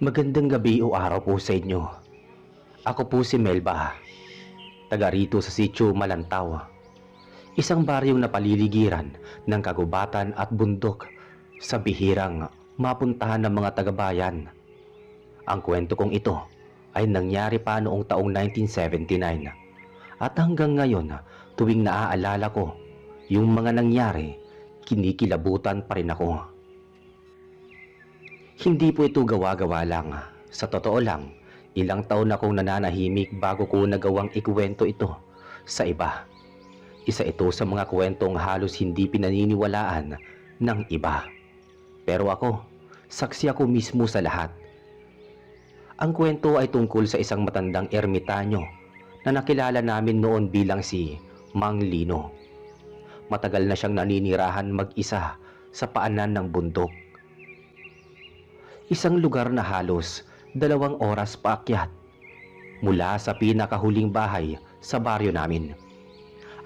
Magandang gabi o araw po sa inyo. Ako po si Melba, taga rito sa Sitio Malantaw, isang baryong napaliligiran ng kagubatan at bundok sa bihirang mapuntahan ng mga taga-bayan. Ang kwento kong ito ay nangyari pa noong taong 1979 at hanggang ngayon tuwing naaalala ko yung mga nangyari, kinikilabutan pa rin ako. Hindi po ito gawa-gawa lang. Sa totoo lang, ilang taon na akong nananahimik bago ko nagawang ikuwento ito sa iba. Isa ito sa mga kwentong halos hindi pinaniniwalaan ng iba. Pero ako, saksi ako mismo sa lahat. Ang kwento ay tungkol sa isang matandang ermitanyo na nakilala namin noon bilang si Mang Lino. Matagal na siyang naninirahan mag-isa sa paanan ng bundok. Isang lugar na halos 2 oras paakyat mula sa pinakahuling bahay sa baryo namin.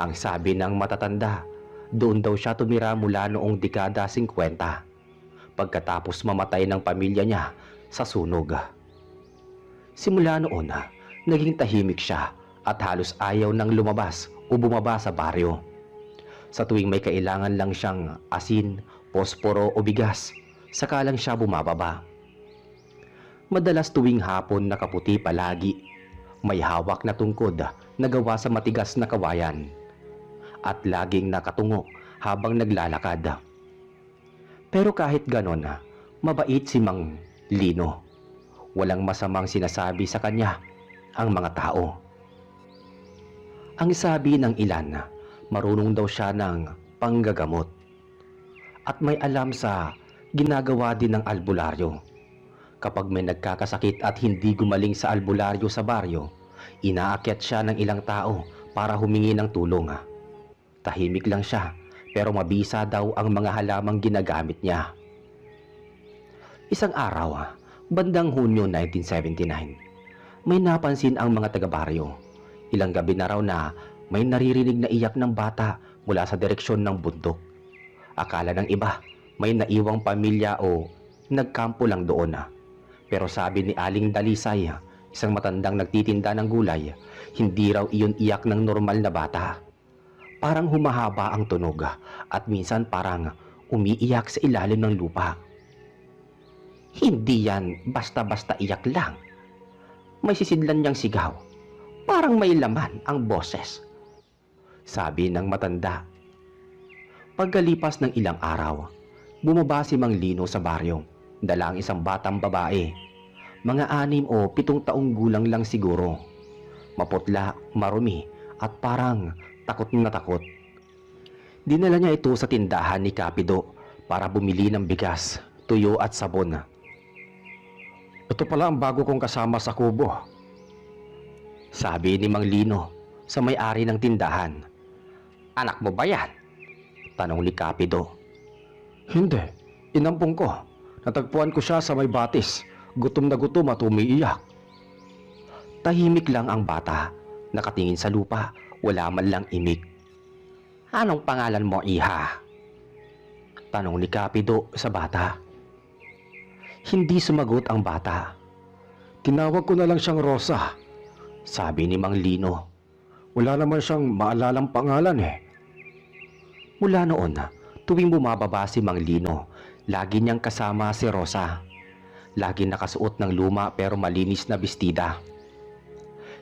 Ang sabi ng matatanda, doon daw siya tumira mula noong dekada 50 pagkatapos mamatay ng pamilya niya sa sunog. Simula noon, naging tahimik siya at halos ayaw nang lumabas o bumaba sa baryo. Sa tuwing may kailangan lang siyang asin, posporo o bigas, saka lang siya bumababa. Madalas tuwing hapon nakaputi palagi, may hawak na tungkod na gawa sa matigas na kawayan at laging nakatungo habang naglalakad. Pero kahit ganon, mabait si Mang Lino. Walang masamang sinasabi sa kanya ang mga tao. Ang sabi ng ilan, marunong daw siya ng panggagamot at may alam sa ginagawa din ng albularyo. Kapag may nagkakasakit at hindi gumaling sa albularyo sa baryo, inaakyat siya ng ilang tao para humingi ng tulong. Tahimik lang siya pero mabisa daw ang mga halamang ginagamit niya. Isang araw, bandang Hunyo 1979, may napansin ang mga taga-baryo. Ilang gabi na raw na may naririnig na iyak ng bata mula sa direksyon ng bundok. Akala ng iba may naiwang pamilya o nagkampo lang doon. Pero sabi ni Aling Dalisay, isang matandang nagtitinda ng gulay, hindi raw iyon iyak ng normal na bata. Parang humahaba ang tunog at minsan parang umiiyak sa ilalim ng lupa. Hindi yan basta-basta iyak lang. May sisidlan niyang sigaw. Parang may laman ang boses, sabi ng matanda. Pagkalipas ng ilang araw, bumaba si Mang Lino sa baryo. Dala ang isang batang babae, mga 6 o 7 taong gulang lang siguro. Maputla, marumi at parang takot na takot. Dinala niya ito sa tindahan ni Kapido para bumili ng bigas, tuyo at sabon. Ito pala ang bago kong kasama sa kubo, sabi ni Mang Lino sa may-ari ng tindahan. Anak mo ba yan? Tanong ni Kapido. Hindi, inampong ko. Natagpuan ko siya sa may batis, gutom na gutom at umiiyak. Tahimik lang ang bata, nakatingin sa lupa, wala man lang imik. Anong pangalan mo, iha? Tanong ni Kapido sa bata. Hindi sumagot ang bata. Tinawag ko na lang siyang Rosa, sabi ni Mang Lino. Wala naman siyang maalalang pangalan eh. Mula noon, tuwing bumababa si Mang Lino, lagi niyang kasama si Rosa. Lagi nakasuot ng luma pero malinis na bestida.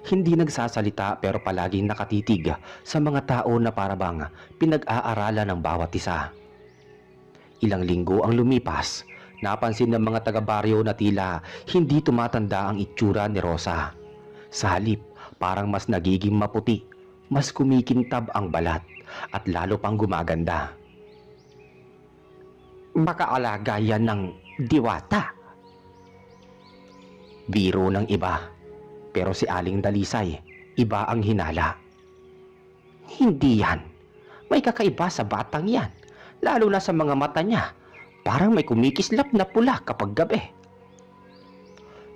Hindi nagsasalita pero palaging nakatitig sa mga tao na parabang pinag-aaralan ng bawat isa. Ilang linggo ang lumipas, napansin ng mga taga-baryo na tila hindi tumatanda ang itsura ni Rosa. Sa halip, parang mas nagiging maputi, mas kumikintab ang balat at lalo pang gumaganda. Baka alaga yan ng diwata, biro ng iba. Pero si Aling Dalisay, iba ang hinala. Hindi yan. May kakaiba sa batang yan, lalo na sa mga mata niya. Parang may kumikislap na pula kapag gabi.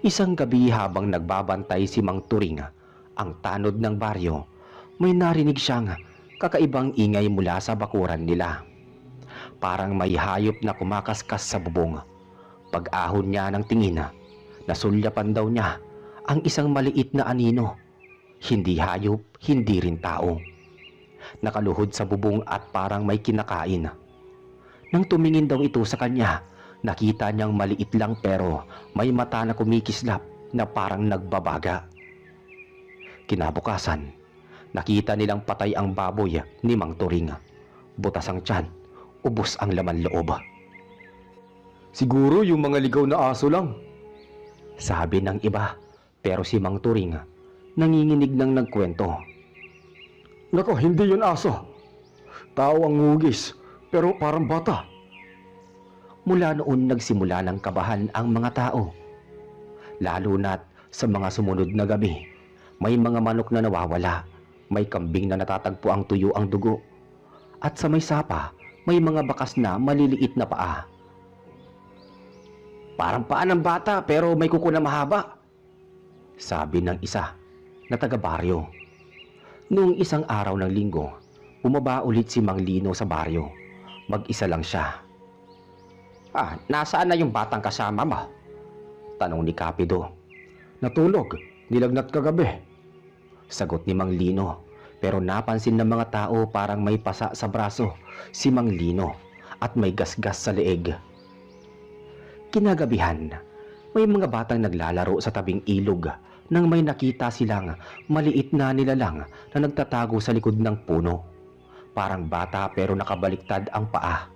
Isang gabi habang nagbabantay si Mang Turing, ang tanod ng baryo, may narinig siyang kakaibang ingay mula sa bakuran nila. Parang may hayop na kumakaskas sa bubong. Pag-ahon niya ng tingin, Nasulyapan daw niya ang isang maliit na anino. Hindi hayop, hindi rin tao. Nakaluhod sa bubong at parang may kinakain. Nang tumingin daw ito sa kanya, nakita niyang maliit lang pero may mata na kumikislap na parang nagbabaga. Kinabukasan, nakita nilang patay ang baboy ni Mang Turing. Butas ang tiyan, ubos ang laman loob. Siguro yung mga ligaw na aso lang. Sabi ng iba, pero si Mang Turing nanginginig ng nagkwento. Nako, hindi yun aso. Tao ang ngugis, pero parang bata. Mula noon nagsimula ng kabahan ang mga tao. Lalo na't sa mga sumunod na gabi, may mga manok na nawawala, may kambing na natatagpo ang tuyo ang dugo, at sa may sapa, may mga bakas na maliliit na paa. Parang paa ng bata pero may kuko na mahaba, sabi ng isa na taga-baryo. Noong isang araw ng linggo, bumaba ulit si Mang Lino sa baryo. Mag-isa lang siya. Nasaan na yung batang kasama mo? Tanong ni Kapido. Natulog, nilagnat kagabi. Sagot ni Mang Lino, pero napansin ng mga tao parang may pasa sa braso si Mang Lino at may gasgas sa leeg. Kinagabihan, may mga batang naglalaro sa tabing ilog nang may nakita silang maliit na nilalang na nagtatago sa likod ng puno. Parang bata pero nakabaliktad ang paa.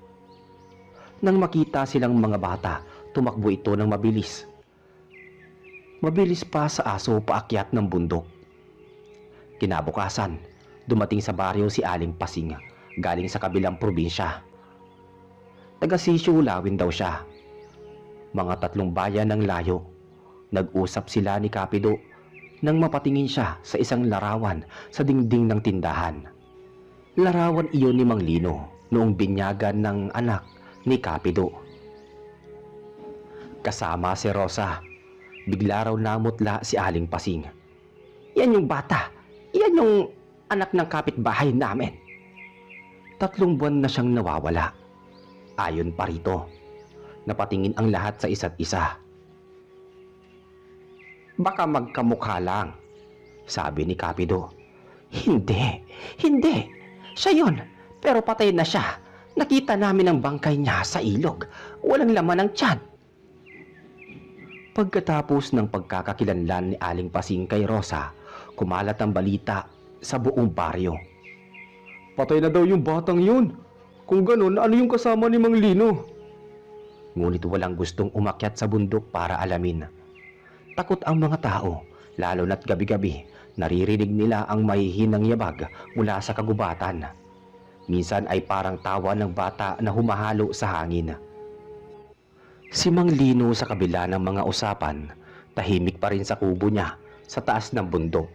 Nang makita silang mga bata, tumakbo ito ng mabilis. Mabilis pa sa aso paakyat ng bundok. Kinabukasan, dumating sa baryo si Aling Pasing, galing sa kabilang probinsya. Taga-Sisyo Lawin daw siya. Mga 3 bayan ng layo. Nag-usap sila ni Kapido nang mapatingin siya sa isang larawan sa dingding ng tindahan. Larawan iyon ni Mang Lino noong binyagan ng anak ni Kapido. Kasama si Rosa. Bigla raw namutla si Aling Pasing. Yan yung bata. Yan yung anak ng kapitbahay namin. 3 buwan na siyang nawawala. Ayon pa rito, napatingin ang lahat sa isa't isa. Baka magkamukha lang, sabi ni Kapido. Hindi. Siya yun, pero patay na siya. Nakita namin ang bangkay niya sa ilog. Walang laman ang tiyan. Pagkatapos ng pagkakakilanlan ni Aling Pasing kay Rosa, kumalat ang balita sa buong baryo. Patay na daw yung batang yun. Kung ganun, ano yung kasama ni Mang Lino? Ngunit walang gustong umakyat sa bundok para alamin. Takot ang mga tao, lalo na't gabi-gabi, naririnig nila ang mahihinang yabag mula sa kagubatan. Minsan ay parang tawa ng bata na humahalo sa hangin. Si Mang Lino sa kabila ng mga usapan, tahimik pa rin sa kubo niya sa taas ng bundok.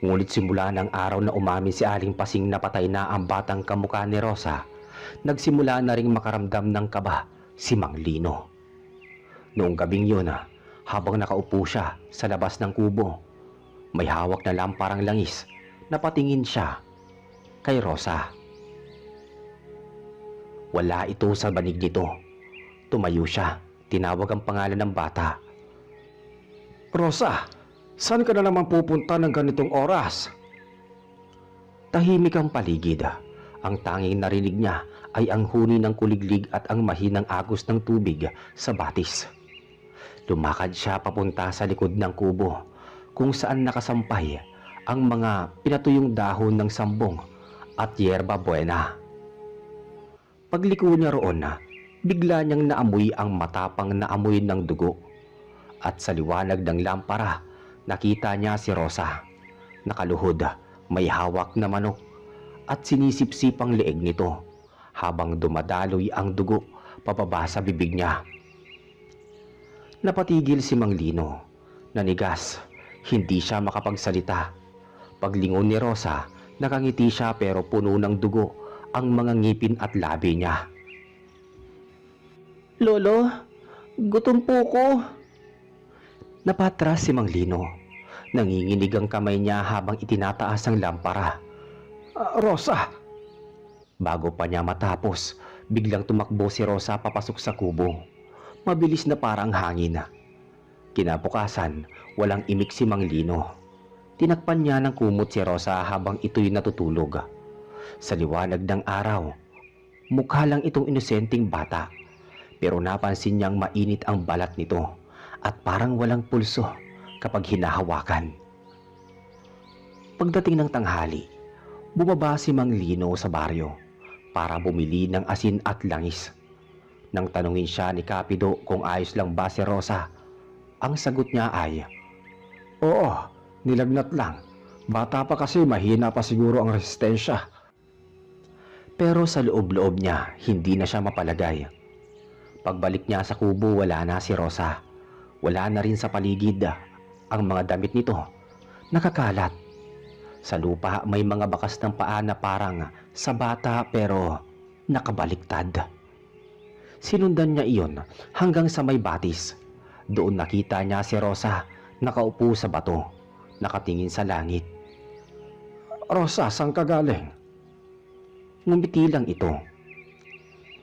Ngunit simula ng araw na umamin si Aling Pasing na patay na ang batang kamukha ni Rosa, nagsimula na ring makaramdam ng kaba si Mang Lino. Noong gabing yun, habang nakaupo siya sa labas ng kubo, may hawak na lamparang langis, napatingin siya kay Rosa. Wala ito sa banig nito. Tumayo siya, tinawag ang pangalan ng bata. Rosa, saan ka na naman pupunta ng ganitong oras? Tahimik ang paligid. Ang tanging narinig niya ay ang huni ng kuliglig at ang mahinang agos ng tubig sa batis. Lumakad siya papunta sa likod ng kubo kung saan nakasampay ang mga pinatuyong dahon ng sambong at yerba buena. Pagliko niya roon, bigla niyang naamoy ang matapang na amoy ng dugo. At sa liwanag ng lampara, nakita niya si Rosa. Nakaluhod, may hawak na manok at sinisipsip ang leeg nito habang dumadaloy ang dugo pababa sa bibig niya. Napatigil si Mang Lino. Nanigas, hindi siya makapagsalita. Paglingon ni Rosa, nakangiti siya pero puno ng dugo ang mga ngipin at labi niya. Lolo, gutom po ko. Napatras si Mang Lino. Nanginginig ang kamay niya habang itinataas ang lampara. Rosa! Bago pa niya matapos, biglang tumakbo si Rosa papasok sa kubo. Mabilis na parang hangin. Kinabukasan, walang imik si Mang Lino. Tinakpan niya ng kumot si Rosa habang ito'y natutulog. Sa liwanag ng araw, mukha lang itong inosenteng bata. Pero napansin niyang mainit ang balat nito at parang walang pulso kapag hinahawakan. Pagdating ng tanghali, bumaba si Mang Lino sa baryo para bumili ng asin at langis. Nang tanungin siya ni Kapido kung ayos lang ba si Rosa, ang sagot niya ay, Oo, nilagnat lang. Bata pa kasi, mahina pa siguro ang resistensya. pero sa loob-loob niya hindi na siya mapalagay. Pagbalik niya sa kubo, wala na si Rosa. Wala na rin sa paligid ang mga damit nito, nakakalat. Sa lupa may mga bakas ng paa na parang sa bata pero nakabaliktad. Sinundan niya iyon hanggang sa may batis. Doon nakita niya si Rosa nakaupo sa bato, nakatingin sa langit. Rosa, saan ka galing? Ngumiti lang ito.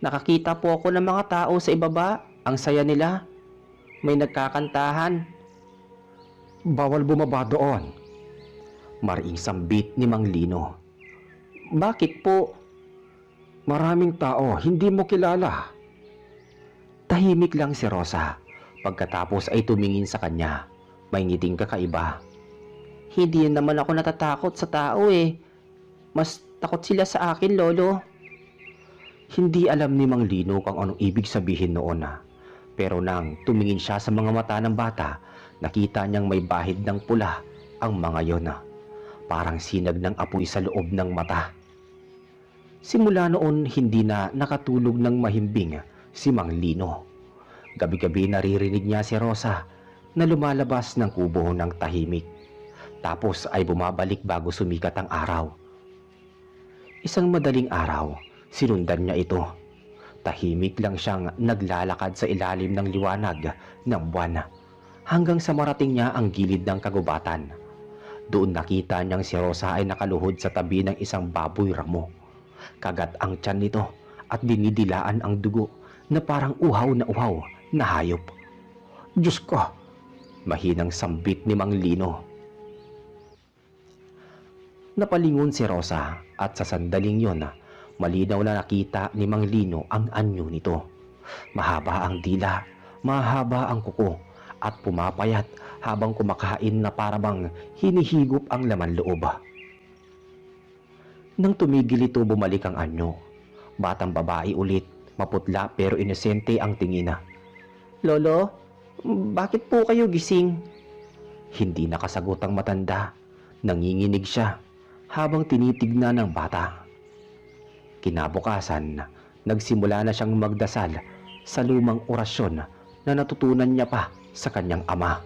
Nakakita po ako ng mga tao sa ibaba. Ang saya nila. May nagkakantahan. Bawal bumaba doon. Mariing sambit ni Mang Lino. Bakit po? Maraming tao, hindi mo kilala. Tahimik lang si Rosa. Pagkatapos ay tumingin sa kanya. May ngiting kakaiba. Hindi naman ako natatakot sa tao eh. Mas takot sila sa akin, Lolo. Hindi alam ni Mang Lino kung anong ibig sabihin noon Pero nang tumingin siya sa mga mata ng bata, nakita niyang may bahid ng pula ang mga yon. Parang sinag ng apoy sa loob ng mata. Simula noon hindi na nakatulog ng mahimbing si Mang Lino. Gabi-gabi naririnig niya si Rosa na lumalabas ng kubo ng tahimik. Tapos ay bumabalik bago sumikat ang araw. Isang madaling araw, sinundan niya ito. Tahimik lang siyang naglalakad sa ilalim ng liwanag ng buwan hanggang sa marating niya ang gilid ng kagubatan. Doon nakita niyang si Rosa ay nakaluhod sa tabi ng isang baboy ramo. Kagat ang tiyan nito at dinidilaan ang dugo na parang uhaw na hayop. Diyos ko! Mahinang sambit ni Mang Lino. Napalingon si Rosa at sa sandaling yon, malinaw na nakita ni Mang Lino ang anyo nito. Mahaba ang dila, mahaba ang kuko at pumapayat habang kumakain na parabang hinihigop ang laman loob. Nang tumigil ito, bumalik ang anyo. Batang babae ulit, maputla pero inosente ang tingin. Lolo, bakit po kayo gising? Hindi nakasagot ang matanda. Nanginginig siya habang tinitignan ng bata. Kinabukasan, nagsimula na siyang magdasal sa lumang orasyon na natutunan niya pa sa kanyang ama.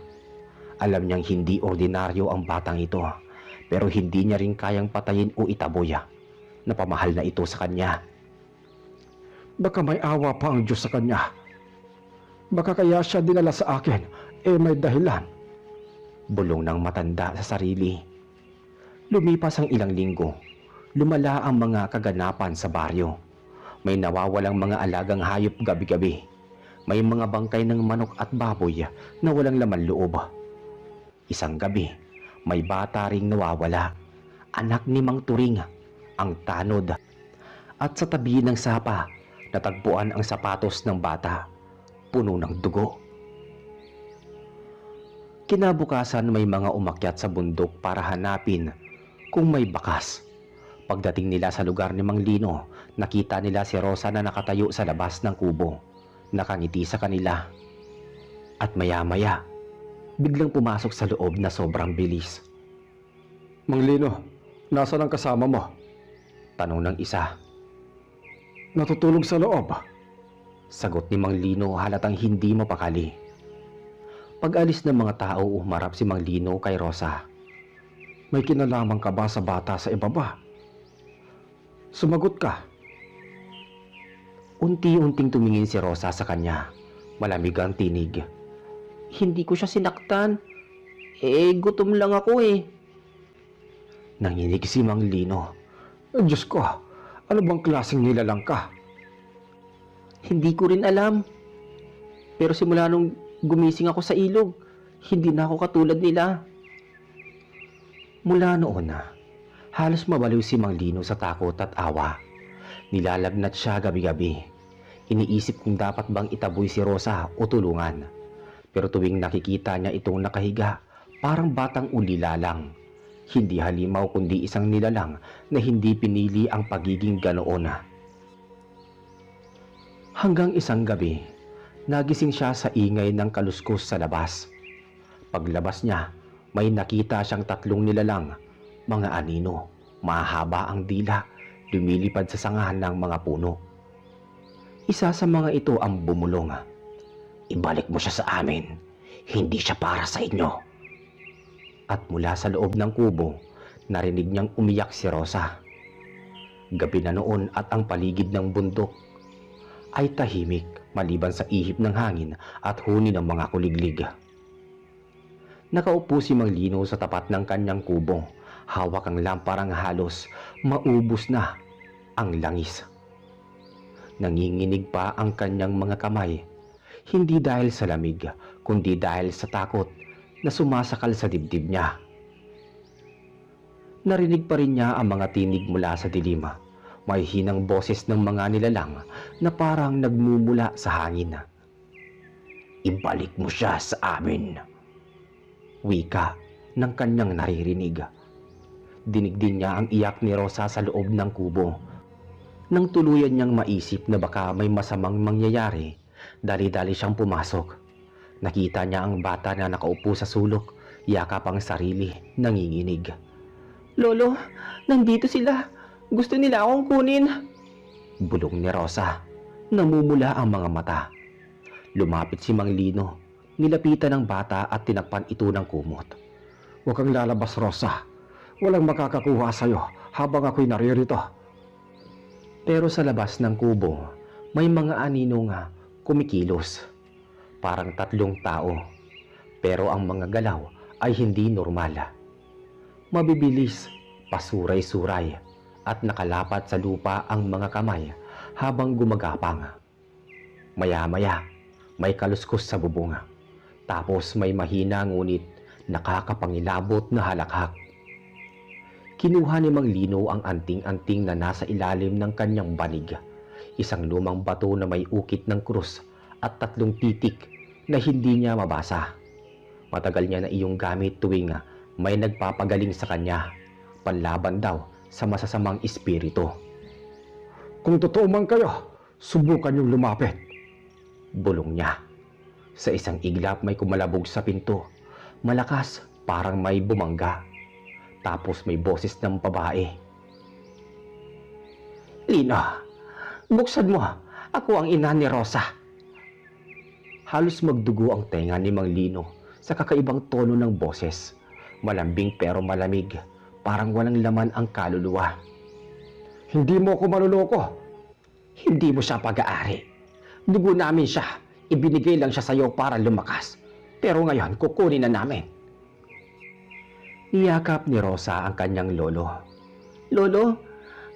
Alam niyang hindi ordinaryo ang batang ito, pero hindi niya rin kayang patayin o itaboy. Napamahal na ito sa kanya. Baka may awa pa ang Diyos sa kanya. Baka kaya siya dinala sa akin, may dahilan. Bulong ng matanda sa sarili. Lumipas ang ilang linggo. Lumala ang mga kaganapan sa baryo. May nawawalang mga alagang hayop gabi-gabi. May mga bangkay ng manok at baboy na walang laman loob. Isang gabi, may bata ring nawawala. Anak ni Mang Turing, ang tanod. At sa tabi ng sapa, natagpuan ang sapatos ng bata, puno ng dugo. Kinabukasan may mga umakyat sa bundok para hanapin kung may bakas. Pagdating nila sa lugar ni Mang Lino, nakita nila si Rosa na nakatayo sa labas ng kubo, nakangiti sa kanila. At maya-maya, biglang pumasok sa loob na sobrang bilis. Mang Lino, nasaan ang kasama mo? Tanong ng isa. Natutulog sa loob. Sagot ni Mang Lino halatang hindi mapakali. Pag-alis ng mga tao, umarap si Mang Lino kay Rosa. May kinalaman ka ba sa bata sa ibaba? Sumagot ka. Unti-unting tumingin si Rosa sa kanya. Malamig ang tinig. Hindi ko siya sinaktan. Gutom lang ako eh. Nanginig si Mang Lino. Diyos ko, ano bang klaseng nilalang ka? Hindi ko rin alam. Pero simula nung gumising ako sa ilog, hindi na ako katulad nila. Mula noon na, halos mabaliw si Mang Lino sa takot at awa. Nilalagnat siya gabi-gabi. Iniisip kung dapat bang itaboy si Rosa o tulungan. Pero tuwing nakikita niya itong nakahiga, parang batang ulila lang. Hindi halimaw kundi isang nilalang na hindi pinili ang pagiging ganoon. Hanggang isang gabi, nagising siya sa ingay ng kaluskos sa labas. Paglabas niya, may nakita siyang tatlong nilalang, mga anino, mahaba ang dila, lumilipad sa sangahan ng mga puno. Isa sa mga ito ang bumulong. "Ibalik mo siya sa amin, hindi siya para sa inyo." At mula sa loob ng kubo, narinig niyang umiyak si Rosa. Gabi na noon at ang paligid ng bundok ay tahimik maliban sa ihip ng hangin at huni ng mga kuliglig. Nakaupo si Mang Lino sa tapat ng kanyang kubo, hawak ang lamparang halos maubos na ang langis. Nanginginig pa ang kanyang mga kamay, hindi dahil sa lamig, kundi dahil sa takot na sumasakal sa dibdib niya. Narinig pa rin niya ang mga tinig mula sa dilim, may hinang boses ng mga nilalang na parang nagmumula sa hangin. "Ibalik mo siya sa amin," wika ng kanyang naririnig. Dinig din niya ang iyak ni Rosa sa loob ng kubo. Nang tuluyan niyang maisip na baka may masamang mangyayari, dali-dali siyang pumasok. Nakita niya ang bata na nakaupo sa sulok, yakap ang sarili, nanginginig. "Lolo, nandito sila. Gusto nila akong kunin." Bulong ni Rosa. Namumula ang mga mata. Lumapit si Mang Lino, nilapitan ng bata at tinakpan ito ng kumot. "Huwag kang lalabas, Rosa. Walang makakakuha sa'yo habang ako'y naririto." Pero sa labas ng kubo, may mga anino nga kumikilos. Parang tatlong tao. Pero ang mga galaw ay hindi normal. Mabibilis, pasuray-suray, at nakalapat sa lupa ang mga kamay habang gumagapang. Maya-maya, may kaluskos sa bubong. Tapos may mahina ngunit nakakapangilabot na halakhak. Kinuha ni Mang Lino ang anting-anting na nasa ilalim ng kanyang banig. Isang lumang bato na may ukit ng krus at tatlong titik na hindi niya mabasa. Matagal niya na iyong gamit tuwing may nagpapagaling sa kanya, panlaban daw sa masasamang espiritu. "Kung totoo man kayo, subukan niyong lumapit." Bulong niya. Sa isang iglap may kumalabog sa pinto. Malakas, parang may bumangga. Tapos may boses ng babae. "Lino, buksan mo. Ako ang ina ni Rosa." Halos magdugo ang tenga ni Mang Lino sa kakaibang tono ng boses. Malambing pero malamig, parang walang laman ang kaluluwa. "Hindi mo ako maluloko." "Hindi mo siya pag-aari. Dugo namin siya. Ibinigay lang siya sa iyo para lumakas. Pero ngayon, kukunin na namin." Niyakap ni Rosa ang kanyang lolo. "Lolo,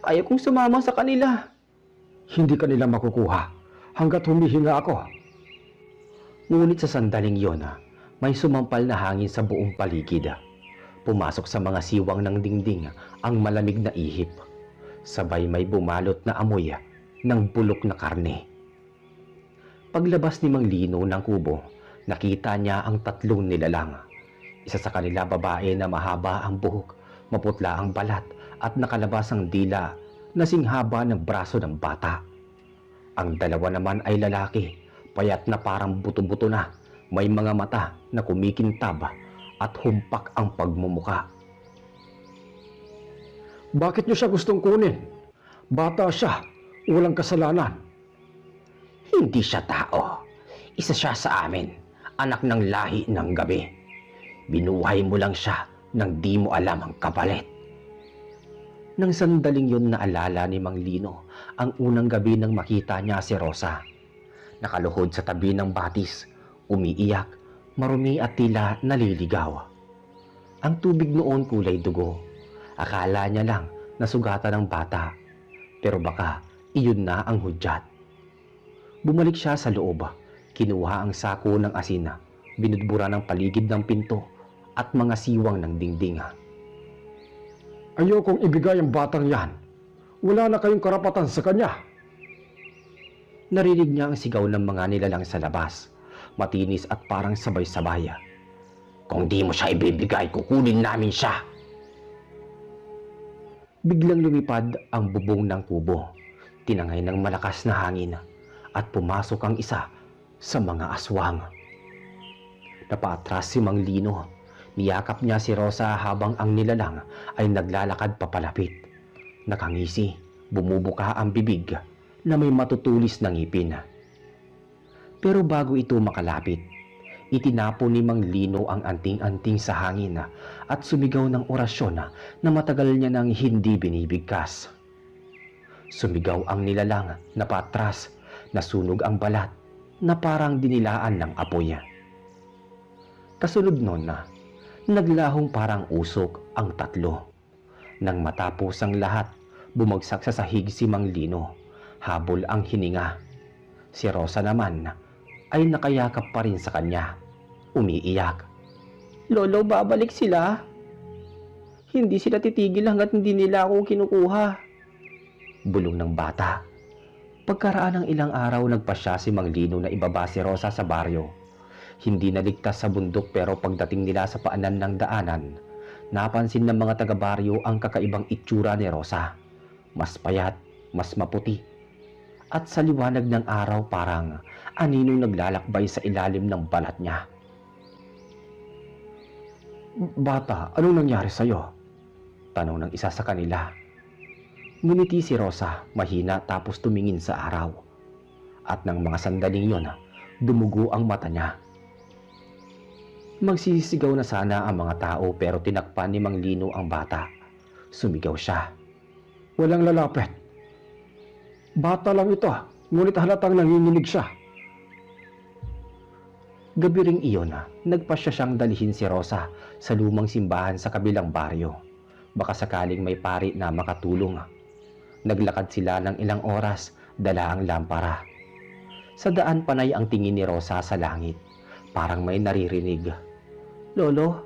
ayaw kong sumama sa kanila." "Hindi kanila makukuha hanggat humihinga ako." Ngunit sa sandaling yon, may sumampal na hangin sa buong paligid. Pumasok sa mga siwang ng dingding ang malamig na ihip. Sabay may bumalot na amoy ng bulok na karne. Paglabas ni Mang Lino ng kubo, nakita niya ang tatlong nilalang. Isa sa kanila babae na mahaba ang buhok, maputla ang balat at nakalabas ang dila na singhaba ng braso ng bata. Ang dalawa naman ay lalaki, payat na parang buto-buto na, may mga mata na kumikintab at humpak ang pagmumuka. "Bakit niyo siya gustong kunin? Bata siya, walang kasalanan." "Hindi siya tao. Isa siya sa amin, anak ng lahi ng gabi. Binuhay mo lang siya nang di mo alam ang kapalit." Nang sandaling yun naalala ni Mang Lino ang unang gabi nang makita niya si Rosa. Nakaluhod sa tabi ng batis, umiiyak, marumi at tila naliligaw. Ang tubig noon kulay dugo. Akala niya lang nasugatan ng bata, pero baka iyon na ang hudyat. Bumalik siya sa loob, Kinuha ang sako ng asin, binudbura ng paligid ng pinto at mga siwang ng dingding. Ayokong ibigay ang batang yan. Wala na kayong karapatan sa kanya. Narinig niya ang sigaw ng mga nilalang sa labas, matinis at parang sabay-sabay. Kung di mo siya ibibigay, kukunin namin siya. Biglang lumipad ang bubong ng kubo, tinangay ng malakas na hangin, at pumasok ang isa sa mga aswang. Napaatras si Mang Lino. Niyakap niya si Rosa habang ang nilalang ay naglalakad papalapit. Nakangisi, bumubuka ang bibig na may matutulis na ngipin. Pero bago ito makalapit, itinapo ni Mang Lino ang anting-anting sa hangin at sumigaw ng orasyon na matagal niya nang hindi binibigkas. Sumigaw ang nilalang na patras, nasunog ang balat na parang dinilaan ng apoy. Kasunod nun naglahong parang usok ang tatlo. Nang matapos ang lahat, bumagsak sa sahig si Mang Lino. Habol ang hininga. Si Rosa naman ay nakayakap pa rin sa kanya. Umiiyak. Lolo, babalik sila? Hindi sila titigil hanggat hindi nila ako kinukuha. Bulong ng bata. Pagkaraan ng ilang araw, nagpasya si Mang Lino na ibaba si Rosa sa baryo. Hindi naligtas sa bundok, pero pagdating nila sa paanan ng daanan, napansin ng mga taga-baryo ang kakaibang itsura ni Rosa. Mas payat, mas maputi, at sa liwanag ng araw parang aninong naglalakbay sa ilalim ng balat niya. Bata, anong nangyari sa'yo? Tanong ng isa sa kanila. Ngumiti si Rosa, mahina, tapos tumingin sa araw. At ng mga sandaling yon, dumugo ang mata niya. Magsisigaw na sana ang mga tao, pero tinakpan ni Mang Lino ang bata. Sumigaw siya. Walang lalapit. Bata lang ito, ngunit halatang nanginginig siya. Gabi ring iyon, nagpasya siyang dalhin si Rosa sa lumang simbahan sa kabilang baryo. Baka sakaling may pari na makatulong. Naglakad sila ng ilang oras, dala ang lampara. Sa daan panay ang tingin ni Rosa sa langit. Parang may naririnig. Lolo,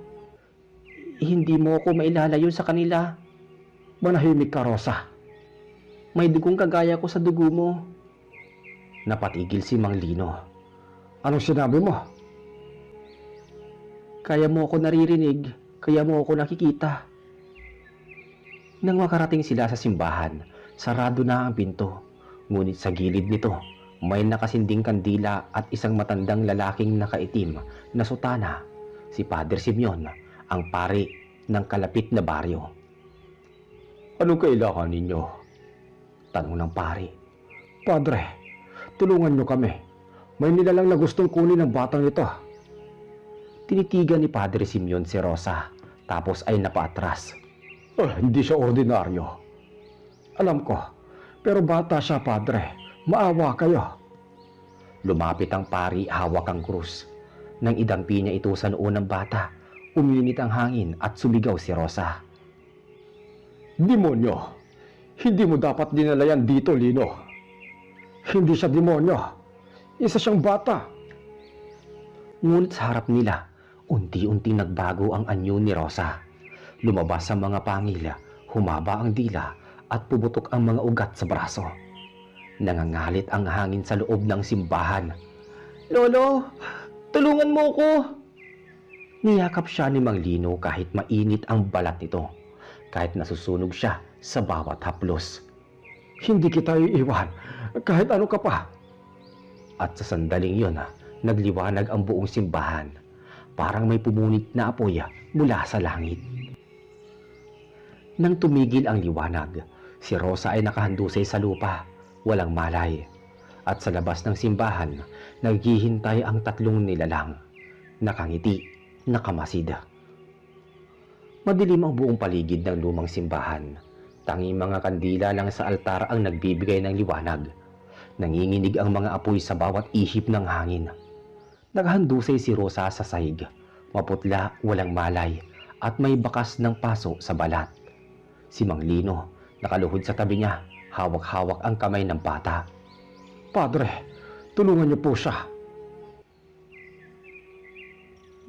hindi mo ako mailalayo sa kanila. Manahimik ka, Rosa. May dugong kagaya ko sa dugo mo. Napatigil si Mang Lino. Anong sinabi mo? Kaya mo ako naririnig, kaya mo ako nakikita. Nang makarating sila sa simbahan, sarado na ang pinto. Ngunit sa gilid nito, may nakasinding kandila at isang matandang lalaking nakaitim na sutana, si Padre Simeon, ang pari ng kalapit na baryo. Anong kailangan ninyo? Tanong ng pari. Padre, tulungan niyo kami. May nilalang na gustong kunin ng batang ito. Tinitigan ni Padre Simeon si Rosa, tapos ay napaatras. Hindi siya ordinaryo. Alam ko, pero bata siya, Padre. Maawa kayo. Lumapit ang pari, hawak ang krus. Nang idampi niya ito sa noo ng bata, uminit ang hangin at sumigaw si Rosa. Demonyo! Hindi mo dapat dinala yan dito, Lino. Hindi siya demonyo. Isa siyang bata. Ngunit sa harap nila, unti-unti nagbago ang anyo ni Rosa. Lumabas ang mga pangil, humaba ang dila at pubutok ang mga ugat sa braso. Nangangalit ang hangin sa loob ng simbahan. Lolo, tulungan mo ko! Niyakap siya ni Mang Lino kahit mainit ang balat nito, kahit nasusunog siya sa bawat haplos. Hindi kita iiwan, kahit ano ka pa. At sa sandaling yon, nagliwanag ang buong simbahan. Parang may pumunit na apoy mula sa langit. Nang tumigil ang liwanag, si Rosa ay nakahandusay sa lupa, walang malay. At sa labas ng simbahan, naghihintay ang tatlong nilalang. Nakangiti, nakamasid. Madilim ang buong paligid ng lumang simbahan. Tanging mga kandila lang sa altar ang nagbibigay ng liwanag. Nanginginig ang mga apoy sa bawat ihip ng hangin. Nakahandusay si Rosa sa sahig. Maputla, walang malay, at may bakas ng paso sa balat. Si Mang Lino, nakaluhod sa tabi niya, hawak-hawak ang kamay ng bata. Padre, tulungan niyo po siya.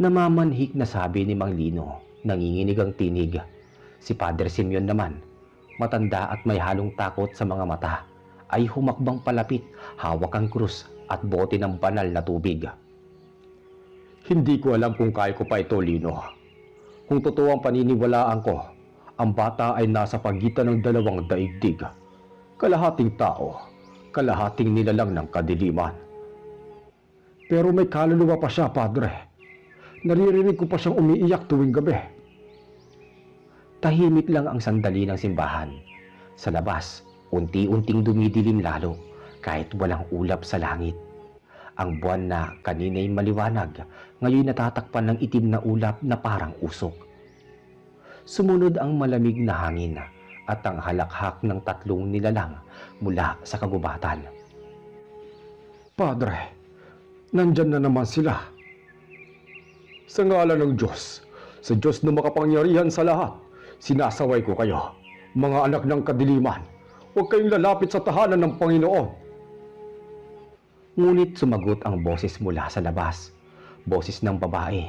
Namamanhik na sabi ni Mang Lino, nanginginig ang tinig. Si Padre Simeon naman, matanda at may halong takot sa mga mata, ay humakbang palapit, hawak ang krus at bote ng banal na tubig. Hindi ko alam kung kaya ko pa ito, Lino. Kung totoo ang paniniwalaan ko, ang bata ay nasa pagitan ng dalawang daigdig. Kalahating tao, kalahating nilalang ng kadiliman. Pero may kaluluwa pa siya, Padre. Naririnig ko pa siyang umiiyak tuwing gabi. Tahimik lang ang sandali ng simbahan. Sa labas, unti-unting dumidilim lalo kahit walang ulap sa langit. Ang buwan na kanina'y maliwanag, ngayon natatakpan ng itim na ulap na parang usok. Sumunod ang malamig na hangin at ang halakhak ng tatlong nilalang mula sa kagubatan. Padre, nandyan na naman sila. Sa ngalan ng Diyos, sa Diyos na makapangyarihan sa lahat, sinasaway ko kayo, mga anak ng kadiliman. Huwag kayong lalapit sa tahanan ng Panginoon. Ngunit sumagot ang boses mula sa labas. Boses ng babae,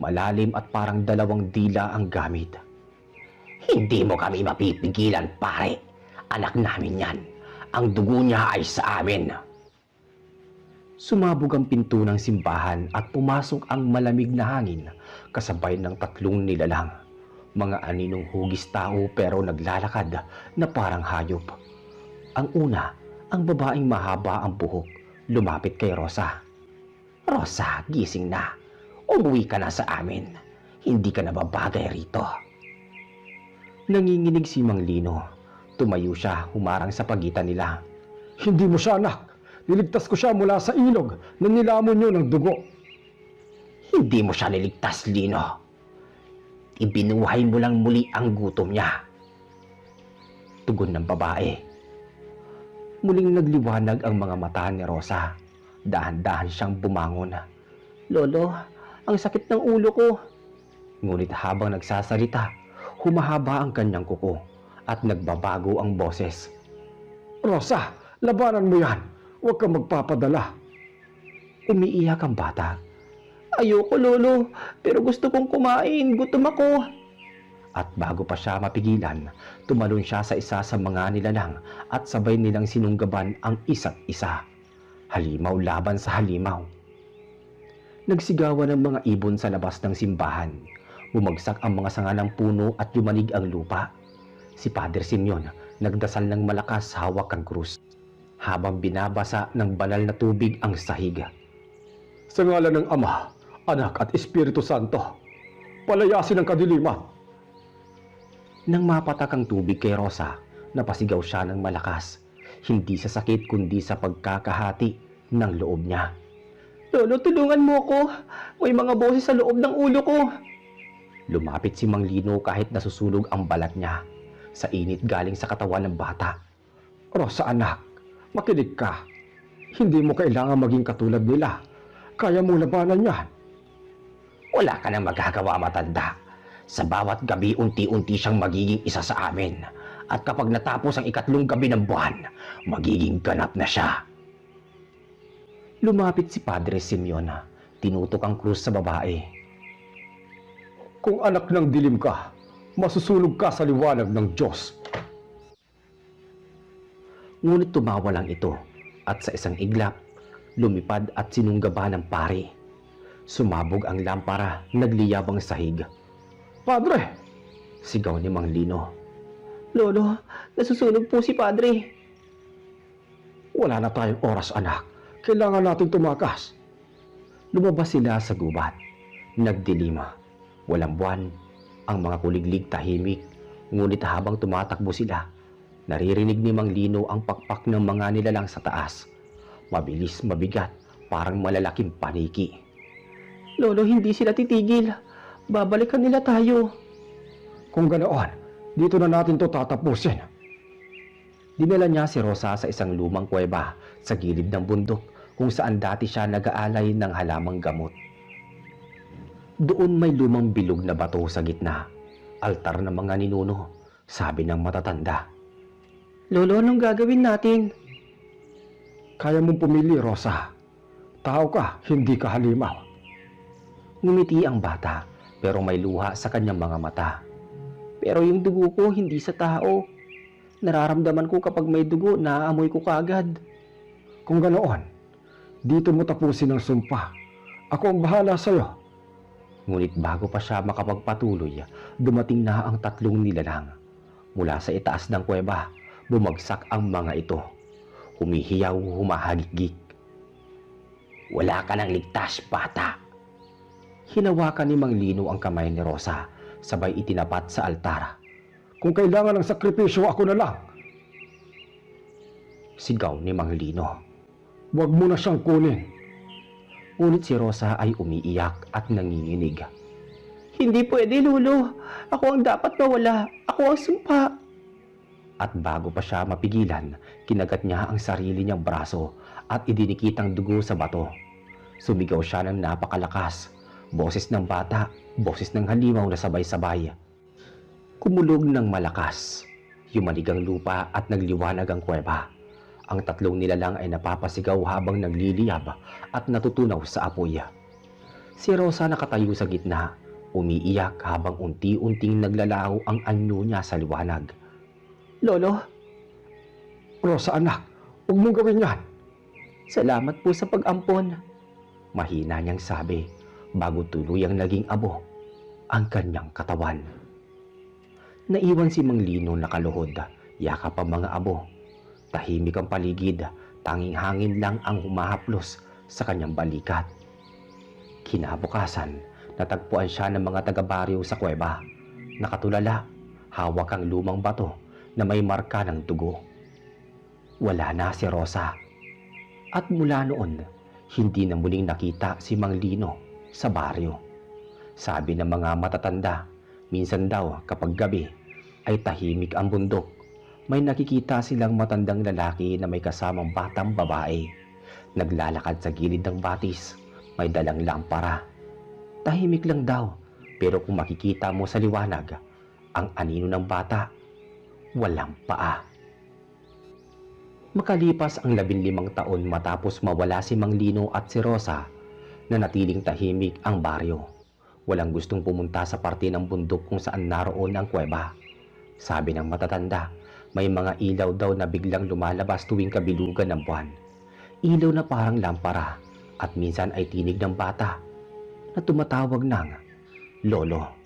malalim at parang dalawang dila ang gamit. Hindi mo kami mapipigilan, pare. Anak namin yan. Ang dugo niya ay sa amin. Sumabog ang pinto ng simbahan at pumasok ang malamig na hangin kasabay ng tatlong nilalang. Mga aninong hugis tao pero naglalakad na parang hayop. Ang una, ang babaeng mahaba ang buhok, lumapit kay Rosa. Rosa, gising na. Umuwi ka na sa amin. Hindi ka na babagay rito. Nanginginig si Mang Lino. Tumayo siya, humarang sa pagitan nila. Hindi mo siya anak. Niligtas ko siya mula sa ilog na nilamon niyo ng dugo. Hindi mo siya niligtas, Lino. Ibinuhay mo lang muli ang gutom niya. Tugon ng babae. Muling nagliwanag ang mga mata ni Rosa. Dahan-dahan siyang bumangon. Lolo, ang sakit ng ulo ko. Ngunit habang nagsasalita, humahaba ang kanyang kuko at nagbabago ang boses. Rosa, labanan mo yan. Huwag kang magpapadala. Umiiyak ang bata. Ayoko, Lolo, pero gusto kong kumain. Gutom ako. At bago pa siya mapigilan, tumalon siya sa isa sa mga nilalang at sabay nilang sinunggaban ang isa't isa. Halimaw laban sa halimaw. Nagsigawan ang mga ibon sa labas ng simbahan. Bumagsak ang mga sanga ng puno at yumanig ang lupa. Si Padre Simeon nagdasal ng malakas hawak ang krus, habang binabasa ng banal na tubig ang sahig. Sa ngalan ng Ama, Anak at Espiritu Santo, palayasin ang kadiliman. Nang mapatak ang tubig kay Rosa, napasigaw siya ng malakas. Hindi sa sakit kundi sa pagkakahati ng loob niya. Lolo, tulungan mo ko. May mga boses sa loob ng ulo ko. Lumapit si Mang Lino kahit nasusunog ang balat niya. Sa init galing sa katawan ng bata. Rosa, anak, makinig ka. Hindi mo kailangan maging katulad nila. Kaya mo labanan yan. Wala ka nang magagawa, matanda. Sa bawat gabi, unti-unti siyang magiging isa sa amin. At kapag natapos ang ikatlong gabi ng buwan, magiging ganap na siya. Lumapit si Padre Simeon. Tinutok ang krus sa babae. Kung anak ng dilim ka, masusunog ka sa liwanag ng Diyos. Ngunit tumawa lang ito at sa isang iglap, lumipad at sinunggaba ng pari. Sumabog ang lampara, nagliyab ang sahig. Padre! Sigaw ni Mang Lino. Lolo, nasusunog po si Padre. Wala na tayong oras, anak. Kailangan nating tumakas. Lumabas sila sa gubat. Nagdilima. Walang buwan. Ang mga kuliglig tahimik. Ngunit habang tumatakbo sila, naririnig ni Mang Lino ang pakpak ng mga nilalang sa taas. Mabilis, mabigat, parang malalaking paniki. Lolo, hindi sila titigil. Babalikan nila tayo. Kung ganoon, dito na natin to tatapusin. Dinala niya si Rosa sa isang lumang kuweba sa gilid ng bundok kung saan dati siya nag-aalay ng halamang gamot. Doon may lumang bilog na bato sa gitna, altar ng mga ninuno, sabi ng matatanda. Lolo, anong gagawin natin? Kaya mong pumili, Rosa. Tao ka, hindi ka halimaw. Ngumiti ang bata pero may luha sa kanyang mga mata. Pero yung dugo ko hindi sa tao. Nararamdaman ko kapag may dugo, naaamoy ko kaagad. Kung ganoon, dito mo tapusin ang sumpa. Ako ang bahala sa'yo. Ngunit bago pa siya makapagpatuloy, dumating na ang tatlong nilalang. Mula sa itaas ng kuweba, bumagsak ang mga ito. Humihiyaw, humahagik-gik. Wala ka nang ligtas, bata. Hinawakan ni Mang Lino ang kamay ni Rosa, sabay itinapat sa altar. Kung kailangan ng sakripisyo, ako na lang. Sigaw ni Mang Lino. Huwag mo na siyang kunin. Ngunit si Rosa ay umiiyak at nanginginig. Hindi pwede, Lolo. Ako ang dapat mawala. Ako ang sumpa. At bago pa siya mapigilan, kinagat niya ang sarili niyang braso at idinikit ang dugo sa bato. Sumigaw siya ng napakalakas. Boses ng bata, boses ng halimaw na sabay-sabay. Kumulog ng malakas. Yumanig ang lupa at nagliwanag ang kuweba. Ang tatlong nilalang ay napapasigaw habang nagliliyab at natutunaw sa apoy. Si Rosa nakatayo sa gitna, umiiyak habang unti-unting naglalaho ang anyo niya sa liwanag. Lolo, Rosa anak, huwag mong gawin yan. salamat po sa pag-ampon. Mahina niyang sabi bago tuluyang naging abo ang kanyang katawan. Naiwan si Mang Lino nakaluhod, yakap ang mga abo. Tahimik ang paligid, tanging hangin lang ang humahaplos sa kanyang balikat. Kinabukasan, natagpuan siya ng mga taga-baryo sa kuweba. Nakatulala, hawak ang lumang bato na may marka ng dugo. Wala na si Rosa. At mula noon, hindi na muling nakita si Mang Lino sa baryo. Sabi ng mga matatanda, minsan daw kapag gabi ay tahimik ang bundok. May nakikita silang matandang lalaki na may kasamang batang babae. Naglalakad sa gilid ng batis, may dalang lampara. Tahimik lang daw, pero kung makikita mo sa liwanag, ang anino ng bata, walang paa. Makalipas ang 15 taon matapos mawala si Mang Lino at si Rosa, nanatiling tahimik ang baryo. Walang gustong pumunta sa parte ng bundok kung saan naroon ang kuweba. Sabi ng matatanda, may mga ilaw daw na biglang lumalabas tuwing kabilugan ng buwan. Ilaw na parang lampara at minsan ay tinig ng bata na tumatawag ng Lolo.